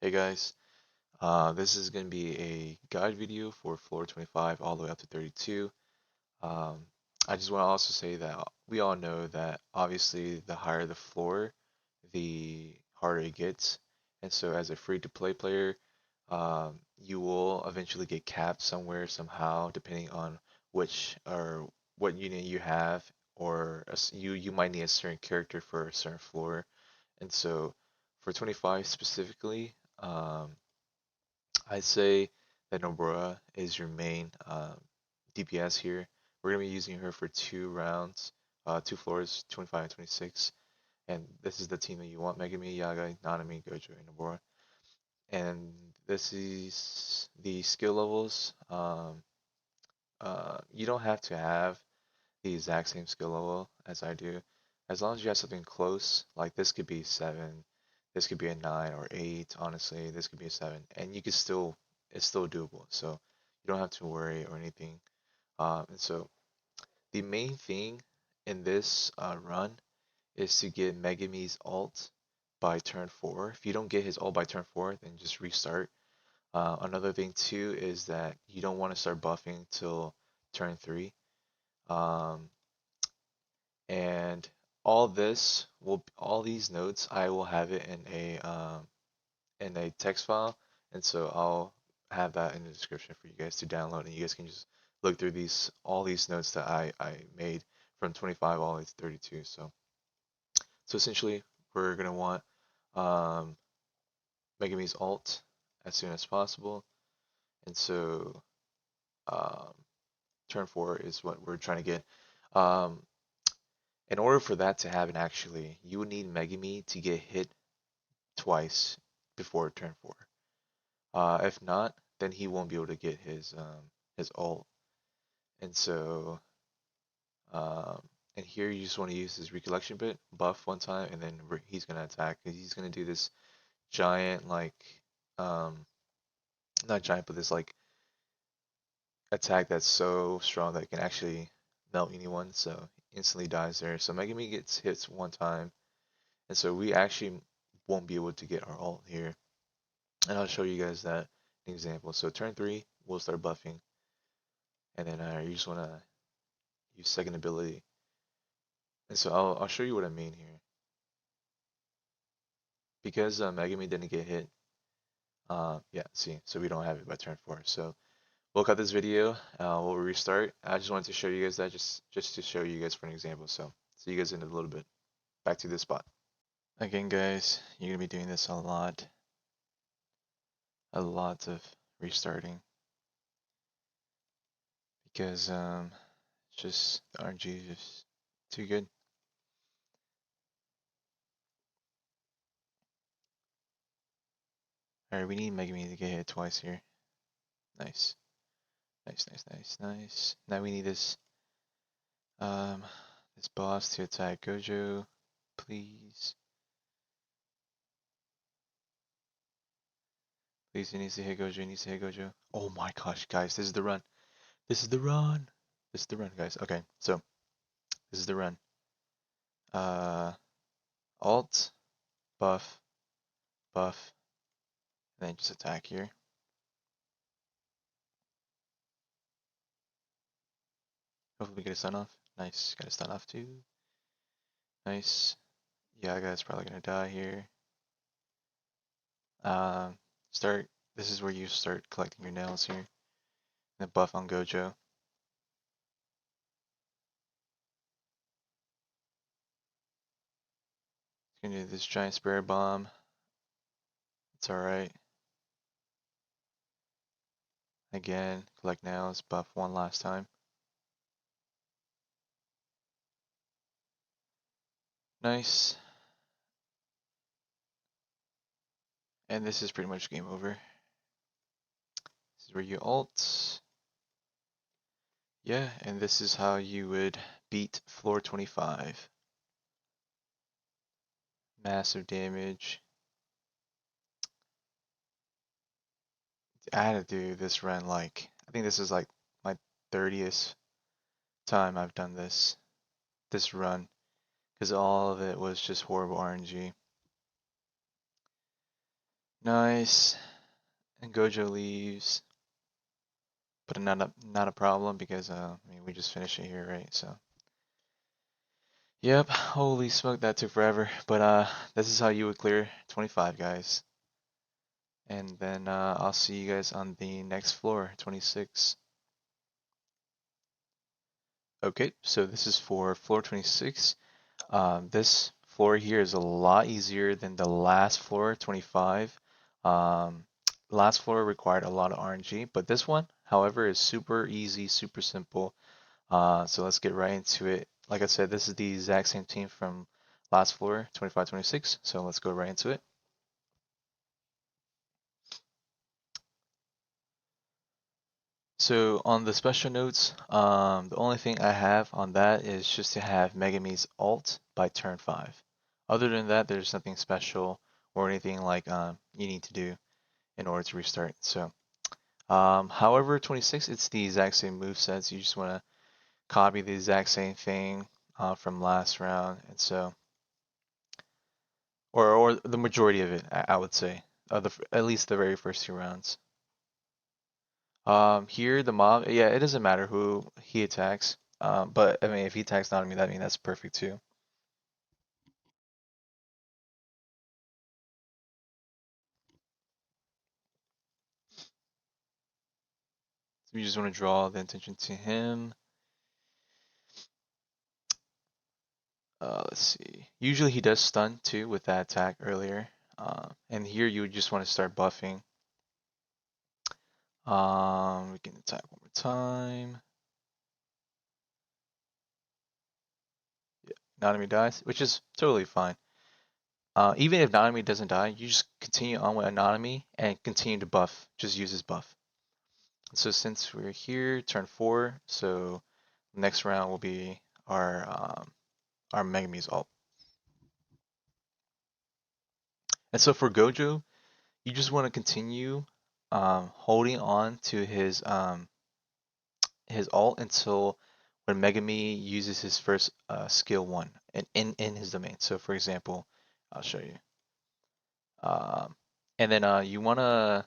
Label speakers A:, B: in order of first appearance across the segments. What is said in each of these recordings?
A: Hey guys, this is going to be a guide video for floor 25 all the way up to 32. Um, I just want to also say that we all know that obviously the higher the floor, the harder it gets. And so as a free-to-play player, you will eventually get capped somewhere somehow, depending on which or what unit you have, or you might need a certain character for a certain floor. And so for 25 specifically, I'd say that Nobara is your main DPS here. We're going to be using her for 2 rounds, 2 floors, 25 and 26. And this is the team that you want: Megami, Yaga, Nanami, Gojo, and Nobara. And this is the skill levels. You don't have to have the exact same skill level as I do. As long as you have something close, like this could be 7, this could be a 9 or 8, honestly, this could be a 7, and you could still, it's still doable. So you don't have to worry or anything. And so the main thing in this run is to get Megami's ult by turn 4. If you don't get his ult by turn 4, then just restart. Another thing too is that you don't want to start buffing till turn 3. Um, and all these notes, I will have it in a text file, and so I'll have that in the description for you guys to download, and you guys can just look through all these notes that I made from 25 all the way to 32. So essentially, we're gonna want um, Megami's ult as soon as possible, and so um, turn 4 is what we're trying to get. Um, in order for that to happen, actually, you would need Megami to get hit twice before turn 4. If not, then he won't be able to get his ult. And so um, and here you just want to use his recollection bit, buff one time, and then he's gonna attack. He's gonna do this giant um not giant, but this like attack that's so strong that it can actually melt anyone. So instantly dies there. So Megami gets hits one time, and so we actually won't be able to get our ult here. And I'll show you guys that example. So turn 3, we'll start buffing, and then you just want to use second ability. And so I'll show you what I mean here. Because Megami didn't get hit, yeah, see, so we don't have it by turn 4. So we'll cut this video, we'll restart. I just wanted to show you guys that, just to show you guys for an example. So see you guys in a little bit. Back to this spot. Again, guys, you're gonna be doing this a lot of restarting because it's just the RNG is just too good. Alright, we need Megami to get hit twice here. Nice. Nice, nice, nice, nice. Now we need um this boss to attack Gojo, please. Please, he needs to hit Gojo, he needs to hit Gojo. Oh my gosh, guys, this is the run. This is the run. This is the run, guys. Okay, so this is the run. Uh alt, buff, buff, and then just attack here. Hopefully we get a stun off. Nice, got a stun off too. Nice. Yeah, guy's probably gonna die here. Um, start. This is where you start collecting your nails here. And buff on Gojo. He's gonna do this giant spirit bomb. It's alright. Again, collect nails, buff one last time. Nice. And this is pretty much game over. This is where you ult. Yeah, and this is how you would beat floor 25. Massive damage. I had to do this run like, I think this is like my 30th time I've done this run, because all of it was just horrible RNG. Nice. And Gojo leaves, but not a problem because I mean we just finished it here, right? So yep. Holy smoke, that took forever. But this is how you would clear 25, guys. And then I'll see you guys on the next floor, 26. Okay, so this is for floor 26. This floor here is a lot easier than the last floor, 25. Um, last floor required a lot of RNG, but this one, however, is super easy, super simple. So let's get right into it. Like I said, this is the exact same team from last floor, 25, 26. So let's go right into it. So on the special notes, the only thing I have on that is just to have Megumi's ult by turn 5. Other than that, there's nothing special or anything like you need to do in order to restart. So, however, 26, it's the exact same move sets. You just want to copy the exact same thing from last round, and so, or the majority of it, I would say, at least the very first 2 rounds. Here the mob, yeah, it doesn't matter who he attacks. But I mean, if he attacks not me, that mean that's perfect too. So you just want to draw the attention to him. Let's see. Usually he does stun too with that attack earlier. And here you would just want to start buffing. We can attack one more time. Yeah, Nanami dies, which is totally fine. Even if Nanami doesn't die, you just continue on with Nanami and continue to buff. Just use his buff. So since we're here, turn 4, so next round will be our Megumi's ult. And so for Gojo, you just want to continue holding on to his ult until when Megami uses his first skill 1 in his domain. So for example, I'll show you. Um, and then you want to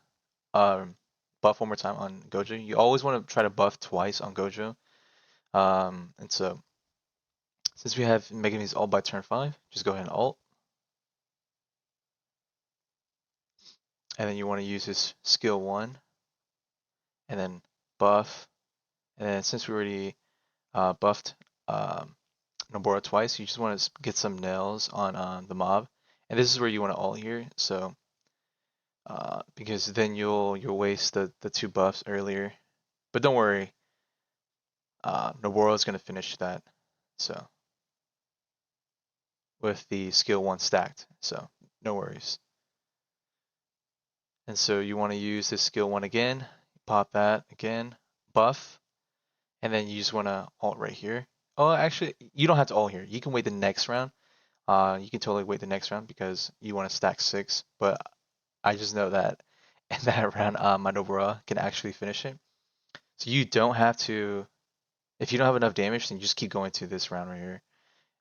A: buff one more time on Gojo. You always want to try to buff twice on Gojo. And so since we have Megami's ult by turn 5, just go ahead and ult. And then you want to use his skill 1 and then buff. And then since we already buffed um, Nobora twice, you just want to get some nails on the mob. And this is where you want to ult here. So because then you'll waste the 2 buffs earlier. But don't worry, Nobora is going to finish that. So with the skill 1 stacked. So no worries. And so you want to use this skill 1 again. Pop that again. Buff. And then you just want to ult right here. Oh, actually, you don't have to ult here. You can wait the next round. You can totally wait the next round because you want to stack 6. But I just know that in that round, my Nobara can actually finish it. So you don't have to. If you don't have enough damage, then you just keep going to this round right here.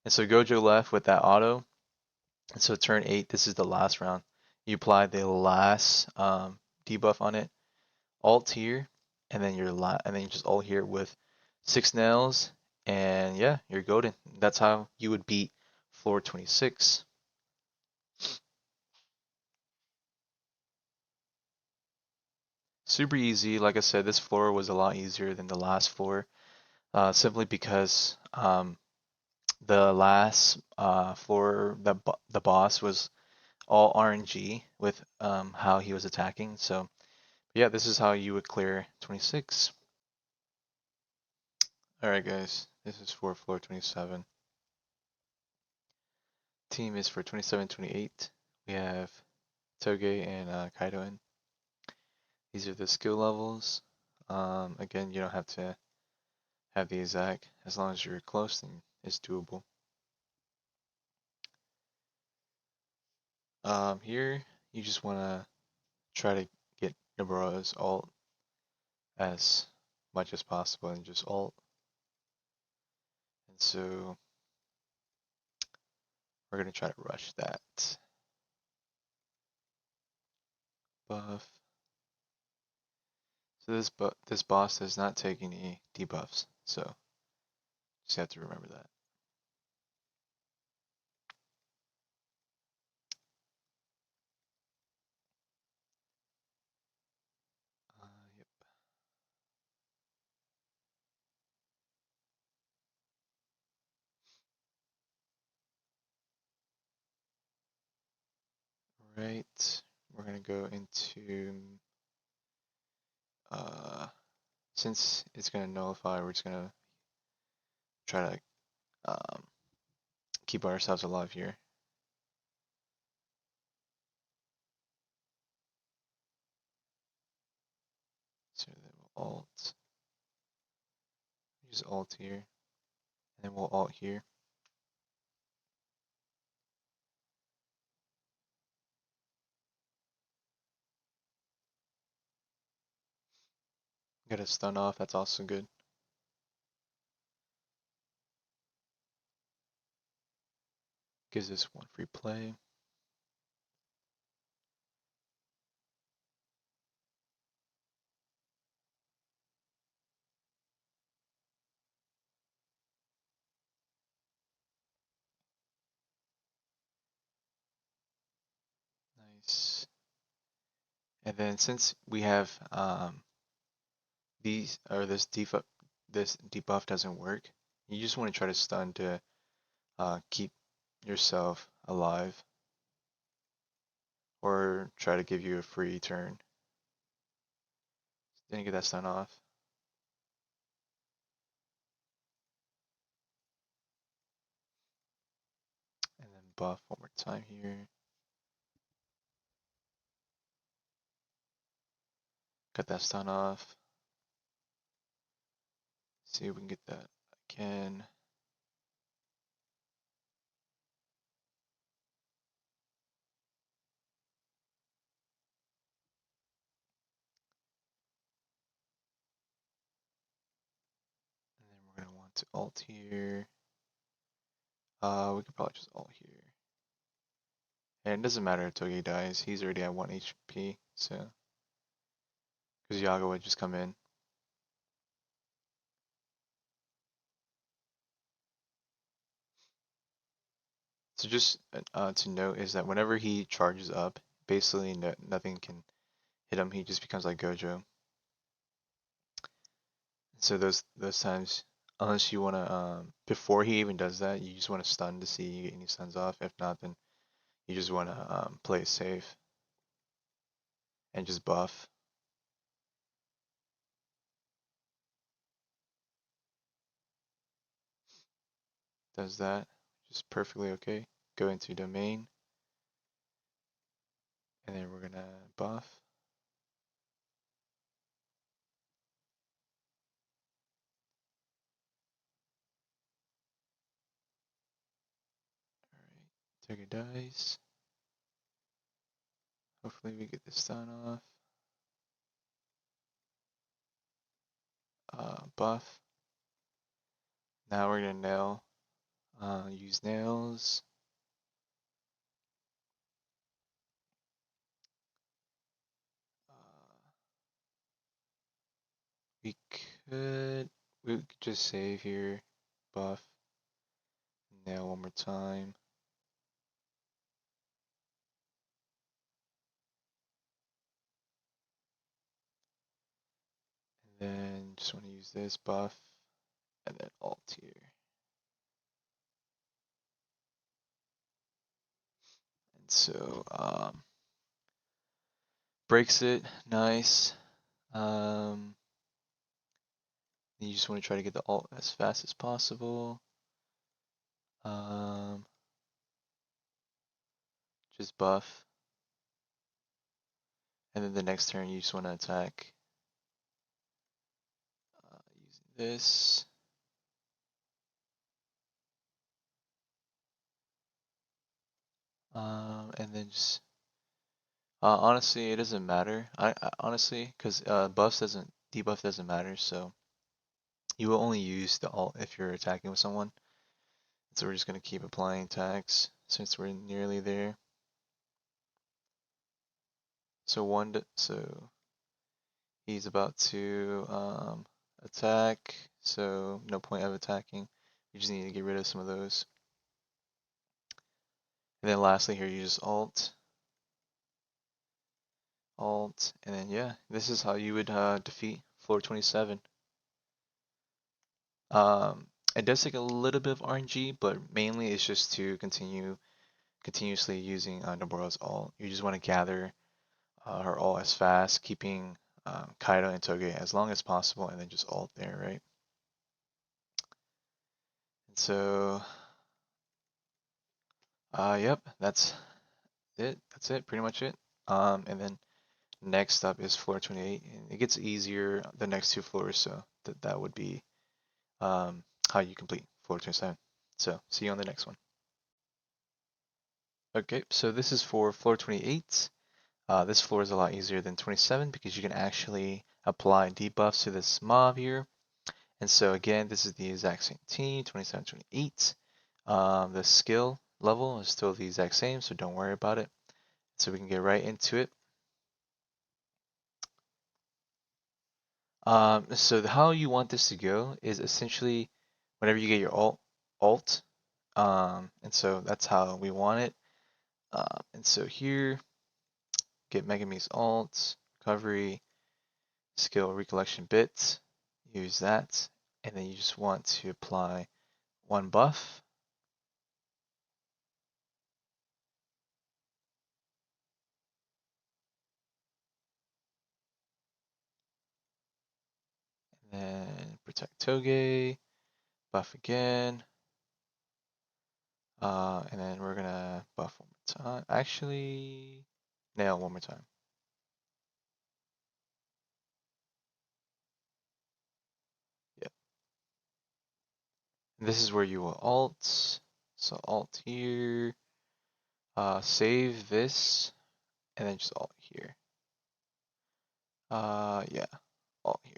A: And so Gojo left with that auto. And so turn 8, this is the last round. You apply the last debuff on it. Alt here, and then and then you just ult here with 6 nails, and yeah, you're golden. That's how you would beat floor 26. Super easy. Like I said, this floor was a lot easier than the last floor, simply because the last floor, the boss was all RNG with how he was attacking. So yeah, this is how you would clear 26. Alright guys, this is for floor 27. Team is for 27, 28. We have Toge and Kaido in. These are the skill levels. Again, you don't have to have the exact. As long as you're close, then it's doable. Here, you just want to try to get Nobara's ult as much as possible and just ult. And so we're going to try to rush that. buff. So this boss does not take any debuffs, so just have to remember that. Yep. Right. We're gonna go into since it's gonna nullify, we're just gonna try to keep ourselves alive here. So then we'll alt, use alt here, and then we'll alt here. Get a stun off, that's also good. Gives us one free play. Nice. And then since we have this debuff doesn't work, you just want to try to stun to keep yourself alive or try to give you a free turn. Didn't get that stun off. And then buff one more time here. Got that stun off. See if we can get that again. And then we're gonna want to ult here. We could probably just ult here. And it doesn't matter if Toge dies, he's already at 1 HP, so because Yaga would just come in. So just to note is that whenever he charges up, basically nothing can hit him. He just becomes like Gojo. So those times, unless you wanna before he even does that, you just wanna stun to see you get any stuns off. If not, then you just wanna play it safe and just buff. Does that, just perfectly okay. Go into domain, and then we're gonna buff. Alright, Toge dies. Hopefully we get the stun off. Buff. Now we're gonna nail. Use nails. We could just save here. Buff. Nail one more time. And then just want to use this buff. And then alt here. And so breaks it, nice. You just want to try to get the alt as fast as possible. Just buff. And then the next turn you just want to attack using this. And then just honestly, it doesn't matter. I honestly, because debuff doesn't matter, so you will only use the alt if you're attacking with someone. So we're just gonna keep applying attacks since we're nearly there. So he's about to attack, so no point of attacking. You just need to get rid of some of those. And then lastly here you just alt, and then yeah, this is how you would defeat floor 27. Um, it does take a little bit of RNG, but mainly it's just to continuously using Noboro's alt. You just want to gather her alt as fast, keeping Kaido and Toge as long as possible, and then just alt there, right? And so, yep, that's it. That's it, pretty much it. And then next up is floor 28, and it gets easier the next two floors, so that would be how you complete floor 27. So, see you on the next one. Okay, so this is for floor 28. This floor is a lot easier than 27 because you can actually apply debuffs to this mob here. And so again, this is the exact same team, 27, 28. The skill level is still the exact same, so don't worry about it. So we can get right into it. So how you want this to go is essentially whenever you get your alt, and so that's how we want it. And so here, get Megumi's alt, recovery, skill recollection bit, use that, and then you just want to apply one buff. And then protect Toge, buff again, and then we're gonna buff one more time. Actually, nail one more time. Yep. And this is where you will alt. So alt here, save this, and then just alt here. Yeah, alt here.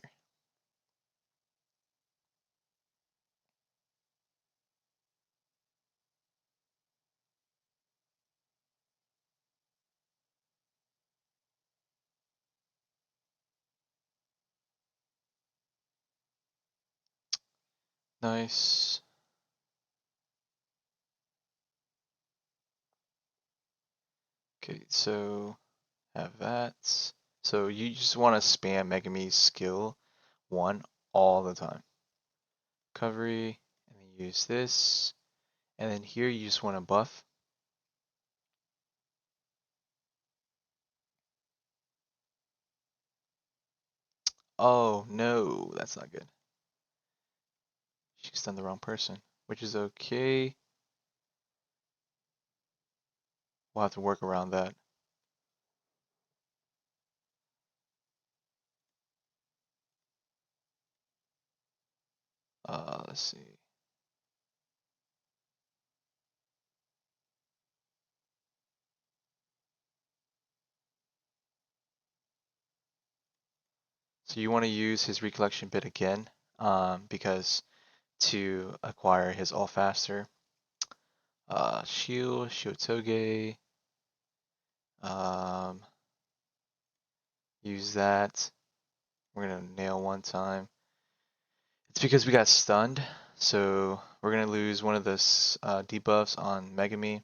A: Nice. Okay, so have that. So you just want to spam Megumi's skill 1 all the time. Recovery, and then use this. And then here you just want to buff. Oh no, that's not good. She's done the wrong person, which is okay. We'll have to work around that. Let's see. So you want to use his recollection bit again, because to acquire his all faster. Shield Toge. Um, use that. We're gonna nail one time. It's because we got stunned, so we're gonna lose one of the debuffs on Megami.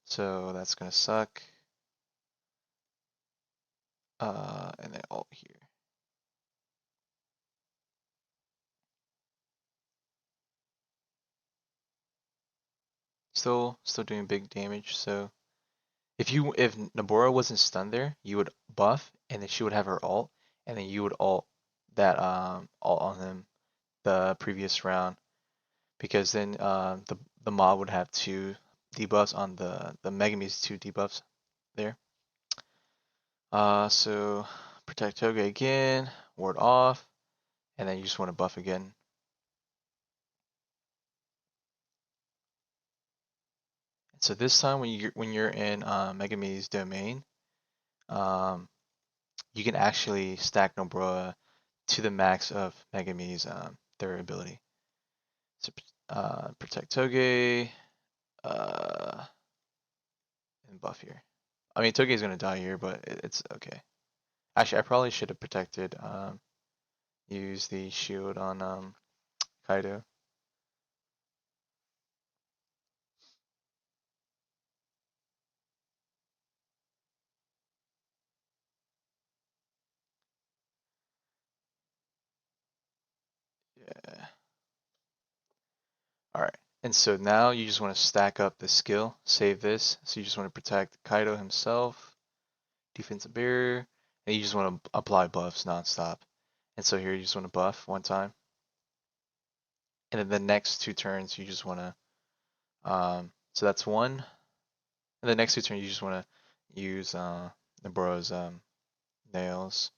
A: So that's gonna suck. And then alt here. Still doing big damage. So if Nabora wasn't stunned there, you would buff, and then she would have her alt, and then you would alt that alt on him the previous round, because then the mob would have two debuffs on the Megami's two debuffs there. So protect Toge again, ward off, and then you just want to buff again. So this time when you're in Megami's domain, um, you can actually stack Nobroa to the max of Megami's their ability. So protect Toge, and buff here. I mean, Toge's gonna die here, but it's okay. Actually, I probably should have protected. Use the shield on Kaido. Yeah. All right. And so now you just want to stack up the skill. Save this. So you just want to protect Kaido himself, defensive barrier, and you just want to apply buffs nonstop. And so here you just want to buff one time, and then the next two turns you just want to so that's one. And the next two turns you just want to use the bro's nails,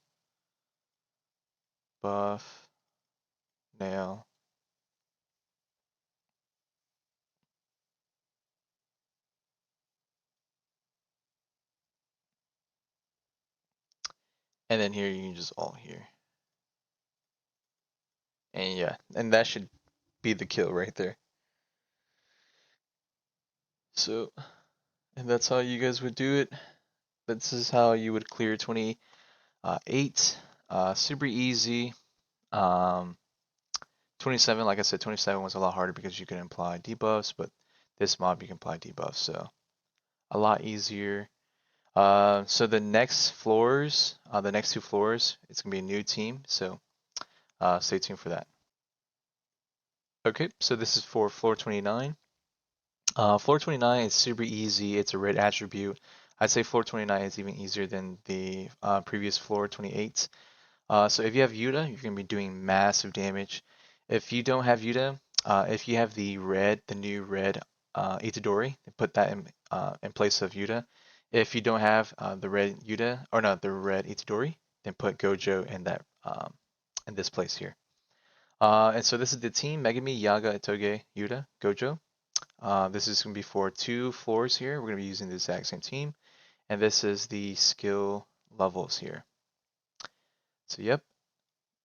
A: buff, nail, and then here you can just alt here. And yeah, and that should be the kill right there. So, and that's how you guys would do it. This is how you would clear 28. Super easy. Um, 27, like I said, 27 was a lot harder because you could apply debuffs, but this mob you can apply debuffs, so a lot easier. So the next floors, the next two floors, it's gonna be a new team, so stay tuned for that. Okay, so this is for floor 29. Floor 29 is super easy. It's a red attribute. I'd say floor 29 is even easier than the previous floor 28. So if you have Yuta, you're going to be doing massive damage. If you don't have Yuta, if you have the new red Itadori, put that in place of Yuta. If you don't have the red Yuta, or not the red Itadori, then put Gojo in that in this place here. And so this is the team: Megami, Yaga, Itoge, Yuta, Gojo. This is going to be for two floors here. We're going to be using the exact same team. And this is the skill levels here. So yep.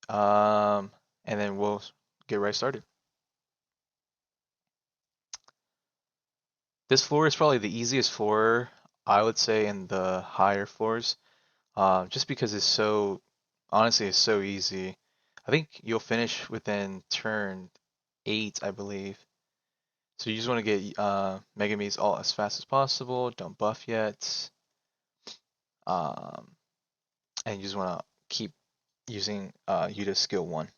A: And then we'll get right started. This floor is probably the easiest floor, I would say, in the higher floors. Just because it's so, honestly, it's so easy. I think you'll finish within turn 8, I believe. So you just want to get Megumi's ult as fast as possible. Don't buff yet. Um, and you just want to keep using Yuta skill 1.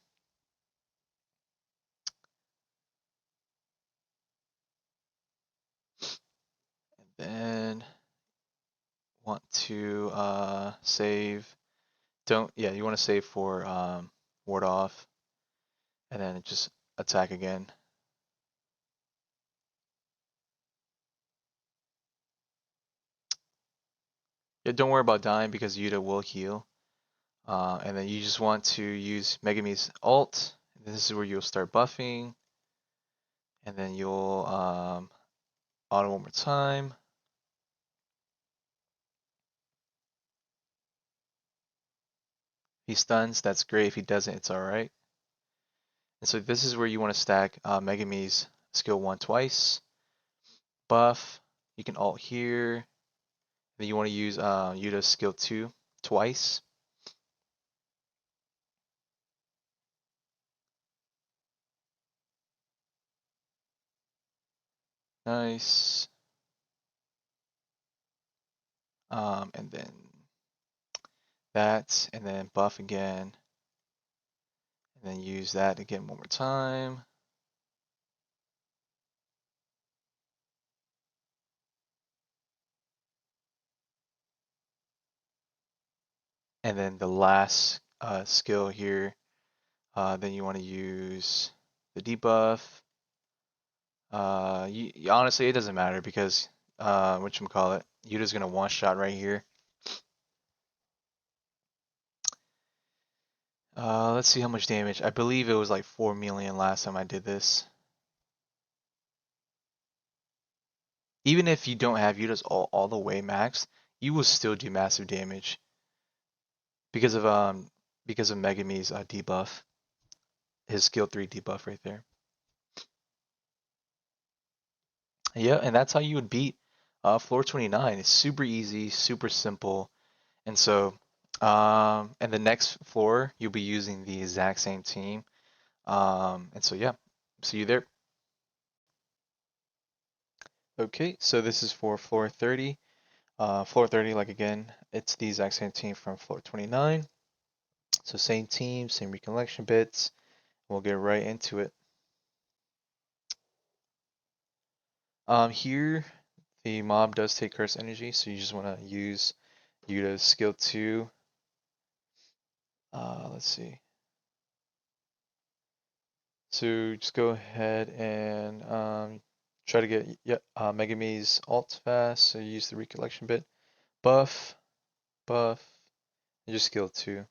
A: And then want to save. Don't, yeah, you want to save for ward off, and then just attack again. Yeah, don't worry about dying because Yuta will heal. And then you just want to use Megumi's ult. This is where you'll start buffing, and then you'll auto one more time. He stuns, that's great. If he doesn't, it's alright. And so this is where you want to stack Megumi's skill 1 twice. Buff, you can ult here. Then you want to use Yuta's skill 2 twice. Nice. And then that, and then buff again, and then use that again one more time. And then the last skill here, then you want to use the debuff. Honestly, it doesn't matter because whatchamacallit, Yuta's gonna one shot right here. Let's see how much damage. I believe it was like 4 million last time I did this. Even if you don't have Yuta's all the way maxed, you will still do massive damage because of Megumi's debuff, his skill 3 debuff right there. Yeah, and that's how you would beat Floor 29 is super easy, super simple. And so, and the next floor, you'll be using the exact same team. And so, yeah, see you there. Okay, so this is for floor 30. Floor 30, like again, it's the exact same team from floor 29. So same team, same recollection bits. We'll get right into it. Here, the mob does take curse energy, so you just want to use Yuta's skill 2. Let's see. So just go ahead and try to get Megumi's ult fast. So you use the recollection bit. Buff, buff, and just skill 2.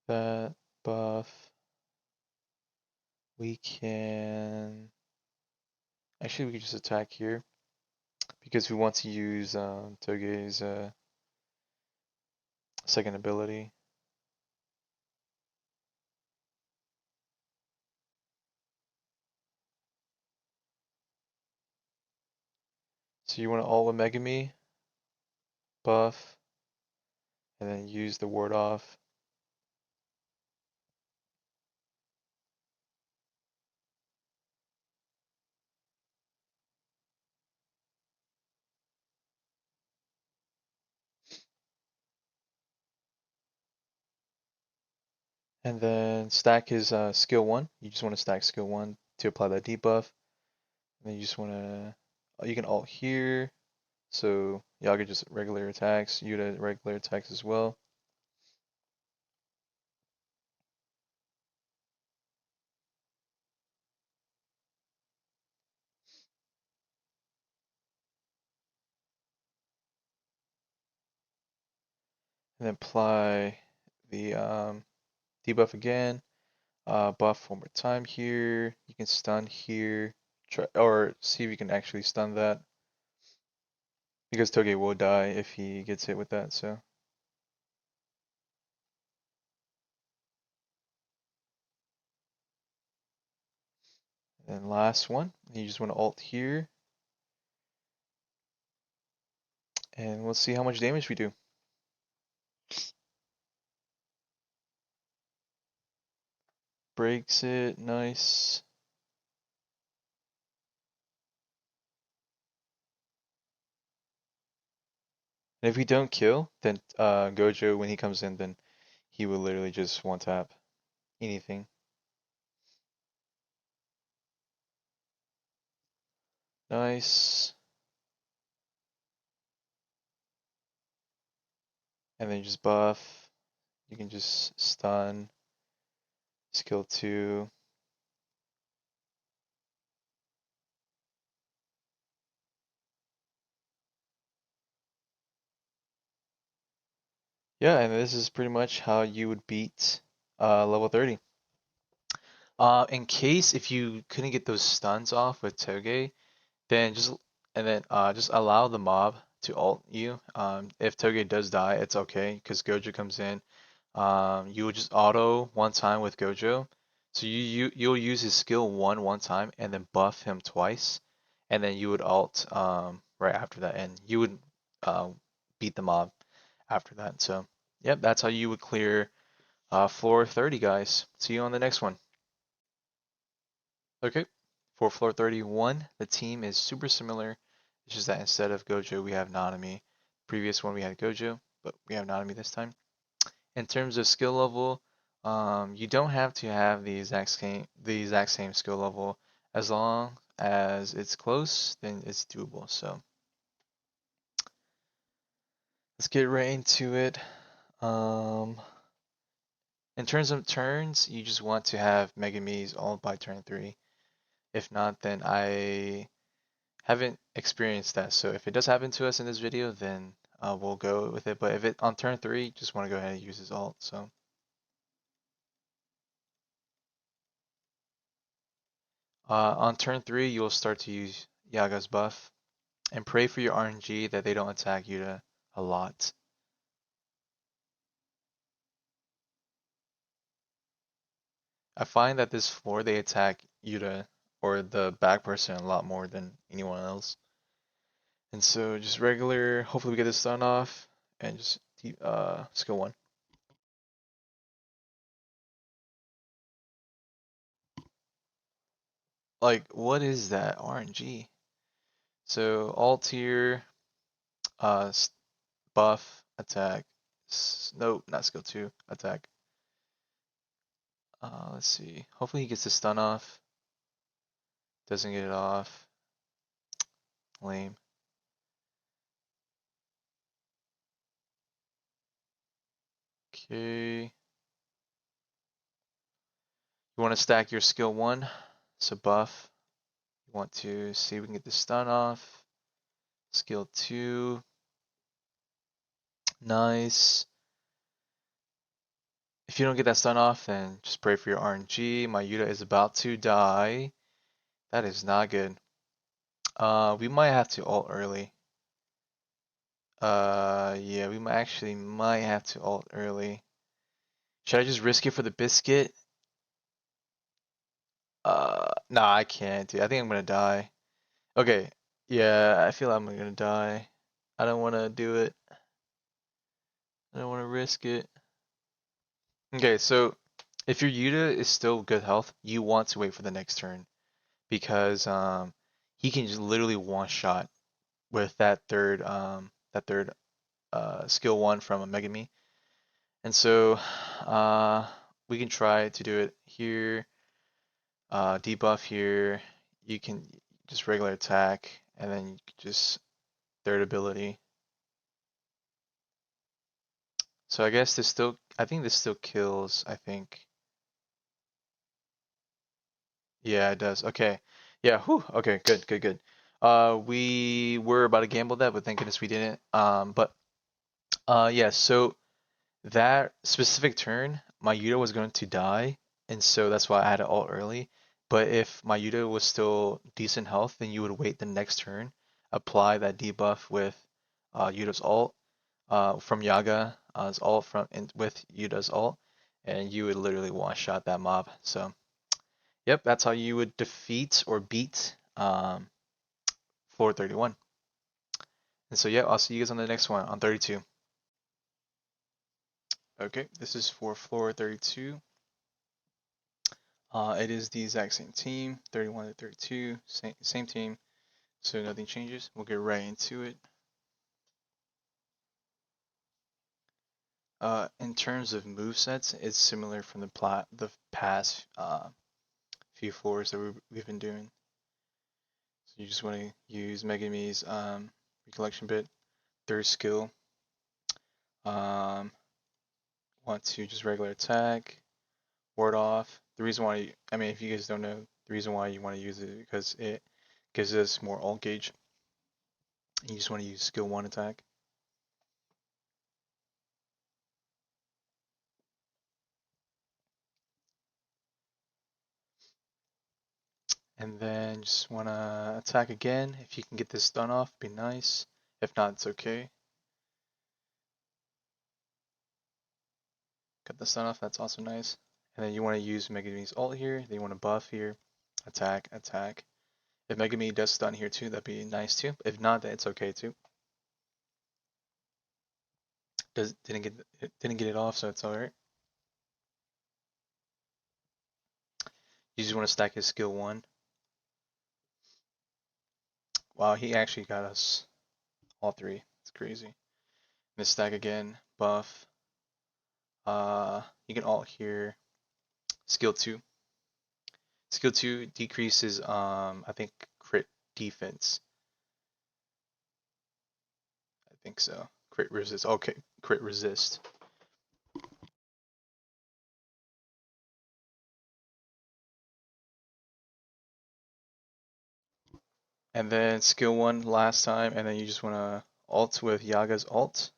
A: That buff. We can actually we can just attack here because we want to use Toge's second ability. So you want to ult with Megumi, buff, and then use the ward off. And then stack his skill 1. You just want to stack skill 1 to apply that debuff. And then you just want to, you can ult here. So Yaga just regular attacks, Yuta regular attacks as well. And then apply the debuff again. Buff one more time here. You can stun here. Try, or see if you can actually stun that. Because Toge will die if he gets hit with that, so. And last one, you just want to ult here. And we'll see how much damage we do. Breaks it, nice. And if we don't kill, then Gojo, when he comes in, then he will literally just one tap anything. Nice. And then just buff. You can just stun. Skill 2. Yeah, and this is pretty much how you would beat level 30. In case if you couldn't get those stuns off with Toge, then just allow the mob to ult you. If Toge does die, it's okay because Gojo comes in. You would just auto one time with Gojo. So you'll use his skill one time and then buff him twice, and then you would ult right after that, and you would uh, beat the mob after that. So yep, that's how you would clear floor 30, guys. See you on the next one. Okay, for floor 31, the team is super similar. It's just that instead of Gojo, we have Nanami. Previous one we had Gojo, but we have Nanami this time. In terms of skill level, you don't have to have the exact same skill level. As long as it's close, then it's doable. So let's get right into it. Um, in terms of turns, you just want to have Megumi's all by turn 3. If not, then I haven't experienced that. So if it does happen to us in this video, then we'll go with it. But if it on turn 3, just want to go ahead and use his ult. So on turn 3, you'll start to use Yaga's buff. And pray for your RNG that they don't attack Yuta a lot. I find that this floor they attack Yuta or the back person a lot more than anyone else. And so just regular, hopefully we get this stun off and just skill 1. Like, what is that RNG? So alt here, uh, buff, attack. Nope, not skill 2, attack. Let's see. Hopefully he gets the stun off. Doesn't get it off. Lame. Okay. You want to stack your skill 1, so buff. You want to see if we can get the stun off. Skill 2. Nice. If you don't get that stun off, then just pray for your RNG. My Yuta is about to die. That is not good. We might have to ult early. Yeah, we might have to ult early. Should I just risk it for the biscuit? Nah, I can't, dude. I think I'm gonna die. Okay, yeah, I feel I'm gonna die. I don't wanna do it. I don't wanna risk it. Okay, so if your Yuta is still good health, you want to wait for the next turn because he can just literally one shot with that third skill 1 from a Megami. And so we can try to do it here. Debuff here. You can just regular attack and then just third ability. So I guess I think this still kills, I think. Yeah, it does. Okay. Yeah, whew. Okay, good, good, good. We were about to gamble that, but thank goodness we didn't. Yeah, so that specific turn, my Yuta was going to die, and so that's why I had it all early. But if my Yuta was still decent health, then you would wait the next turn, apply that debuff with Yuta's ult, from Yaga's ult with Yuta's ult, and you would literally one-shot that mob. So, yep, that's how you would defeat or beat floor 31. And so, yeah, I'll see you guys on the next one on 32. Okay, this is for floor 32. It is the exact same team, 31 to 32, same team, so nothing changes. We'll get right into it. In terms of movesets, it's similar from the past few floors that we've been doing. So you just want to use Megami's recollection bit, third skill. Want to just regular attack, ward off. The reason why, I mean, if you guys don't know, the reason why you want to use it because it gives us more ult gauge. You just want to use skill 1 attack. And then just want to attack again. If you can get this stun off, be nice. If not, it's okay. Got the stun off, that's also nice. And then you want to use Megami's ult here. Then you want to buff here. Attack, attack. If Megami does stun here too, that'd be nice too. If not, then it's okay too. Didn't get it off, so it's alright. You just want to stack his skill 1. Wow, he actually got us all 3. It's crazy. This stack again, buff. You can ult here. Skill 2. Skill 2 decreases, I think, crit defense. I think so. Crit resist. Okay, crit resist. And then skill 1 last time, and then you just want to ult with Yaga's ult,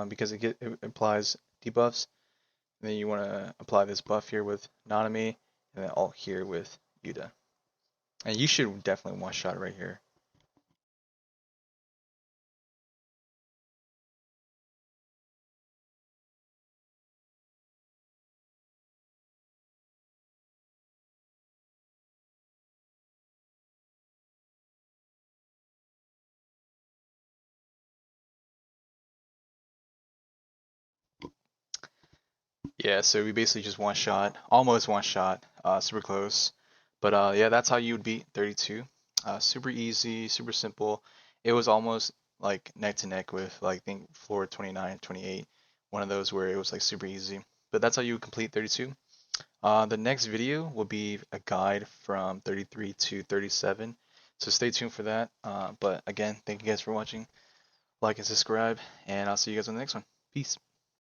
A: because it applies debuffs. And then you want to apply this buff here with Nanami, and then ult here with Yuta. And you should definitely one shot right here.
B: Yeah, so we basically just one shot, almost one shot, super close. But yeah, that's how you would beat 32. Super easy, super simple. It was almost like neck to neck with like I think floor 29, 28, one of those where it was like super easy. But that's how you would complete 32. The next video will be a guide from 33 to 37. So stay tuned for that. But again, thank you guys for watching. Like and subscribe, and I'll see you guys on the next one. Peace.